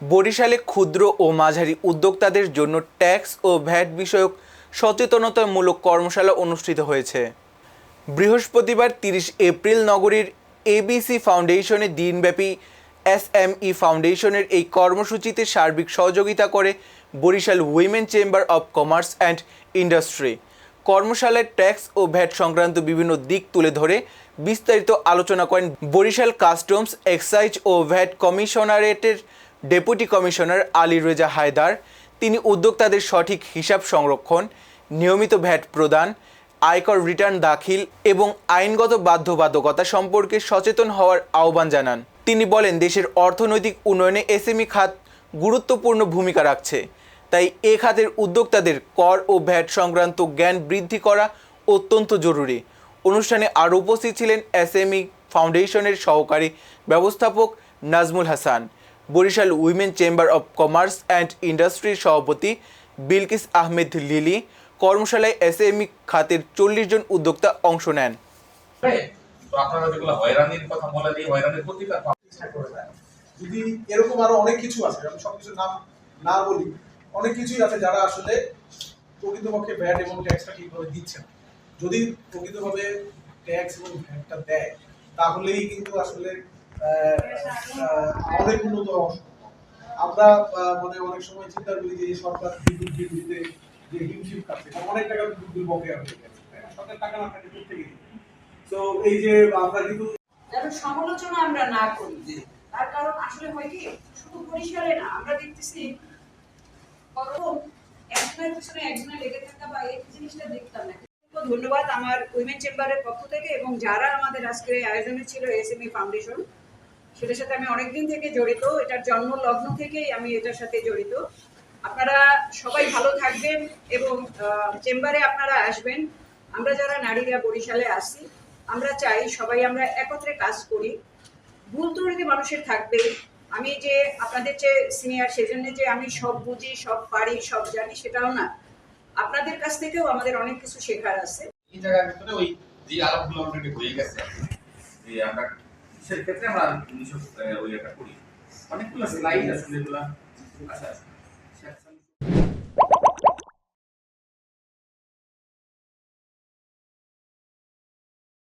বরিশালে ক্ষুদ্র ও মাঝারি উদ্যোক্তাদের জন্য ট্যাক্স ও ভ্যাট বিষয়ক সচেতনতামূলক কর্মশালা অনুষ্ঠিত হয়েছে। বৃহস্পতিবার 30 এপ্রিল নগরীর এবিসি ফাউন্ডেশনের দিনব্যাপী এসএমই ফাউন্ডেশনের এই কর্মসূচিতে সার্বিক সহযোগিতা করে Barishal women chamber of commerce and industry. কর্মশালায় ট্যাক্স ও ভ্যাট সংক্রান্ত বিভিন্ন দিক তুলে ধরে বিস্তারিত আলোচনা করেন বরিশাল কাস্টমস, এক্সাইজ ও ভ্যাট কমিশনারেটের ডেপুটি কমিশনার আলী রেজা হায়দার। তিনি উদ্যোক্তাদের সঠিক হিসাব সংরক্ষণ, নিয়মিত ভ্যাট প্রদান, আয়কর রিটার্ন দাখিল এবং আইনগত বাধ্যবাধকতা সম্পর্কে সচেতন হওয়ার আহ্বান জানান। তিনি বলেন, দেশের অর্থনৈতিক উন্নয়নে এসএমই খাত গুরুত্বপূর্ণ ভূমিকা রাখছে, তাই এ খাতের উদ্যোক্তাদের কর ও ভ্যাট সংক্রান্ত জ্ঞান বৃদ্ধি করা অত্যন্ত জরুরি। অনুষ্ঠানে আরও উপস্থিত ছিলেন এসএমই ফাউন্ডেশনের সহকারী ব্যবস্থাপক Nazmul Hasan, Barishal women chamber of commerce and ইন্ডাস্ট্রির সভাপতি বিলকিস আহমেদ লিলি। কর্মশালায় এসএমই খাতের 40 জন উদ্যোক্তা অংশ নেন। যদি এরকম আরো অনেক কিছু আছে, আমি সবকিছু নাম না বলি, অনেক কিছুই আছে যারা আসলে প্রকৃতপক্ষে ভ্যাট এবং ট্যাক্সটা ঠিকভাবে দিচ্ছে না। যদি প্রকৃতভাবে ট্যাক্স এবং ভ্যাটটা দেয় তাহলেই কিন্তু আসলে অনেক উন্নত হওয়া সম্ভব। আমরা মানে অনেক সময় চিন্তা করি যে সরকার বিদ্যুৎ বিদ্যুতে যে হিমশিম খাচ্ছে, অনেক টাকা বিদ্যুৎ বকেয়া হয়ে গেছে, সরকার টাকা না থাকে থেকে তো এই যে আমরা কিন্তু সমালোচনা আমরা না করি, তার কারণ আসলে হয় কি, শুধু বরিশালে না, আমরা দেখতেছি একজনের পিছনে একজনের লেগে থাকা বা এই জিনিসটা দেখতাম না। ধন্যবাদ আমার উইমেন চেম্বারের পক্ষ থেকে এবং যারা আমাদের আজকের আয়োজনে ছিল এসএমই ফাউন্ডেশন, সেটার সাথে আমি অনেকদিন থেকে জড়িত, এটার জন্ম লগ্ন থেকেই আমি এটার সাথে জড়িত। আপনারা সবাই ভালো থাকবেন এবং চেম্বারে আপনারা আসবেন। আমরা যারা নারীরা বরিশালে আসি, আমরা চাই সবাই আমরা একত্রে কাজ করি। ভুল ত্রুটি মানুষের থাকবে, আমি যে আপনাদের চেয়ে সিনিয়র সেজন্য যে আমি সব বুঝি, সব পারি, সব জানি সেটাও না। আপনাদের কাছ থেকেও আমাদের অনেক কিছু শেখার আছে। এই জায়গার ভিতরে ওই যে আলাপগুলো অলরেডি হয়ে গেছে, যে আমরা সেক্ষেত্রে আমরা ওই একটা করি, অনেকগুলো স্লাইড আছে যেগুলো আচ্ছা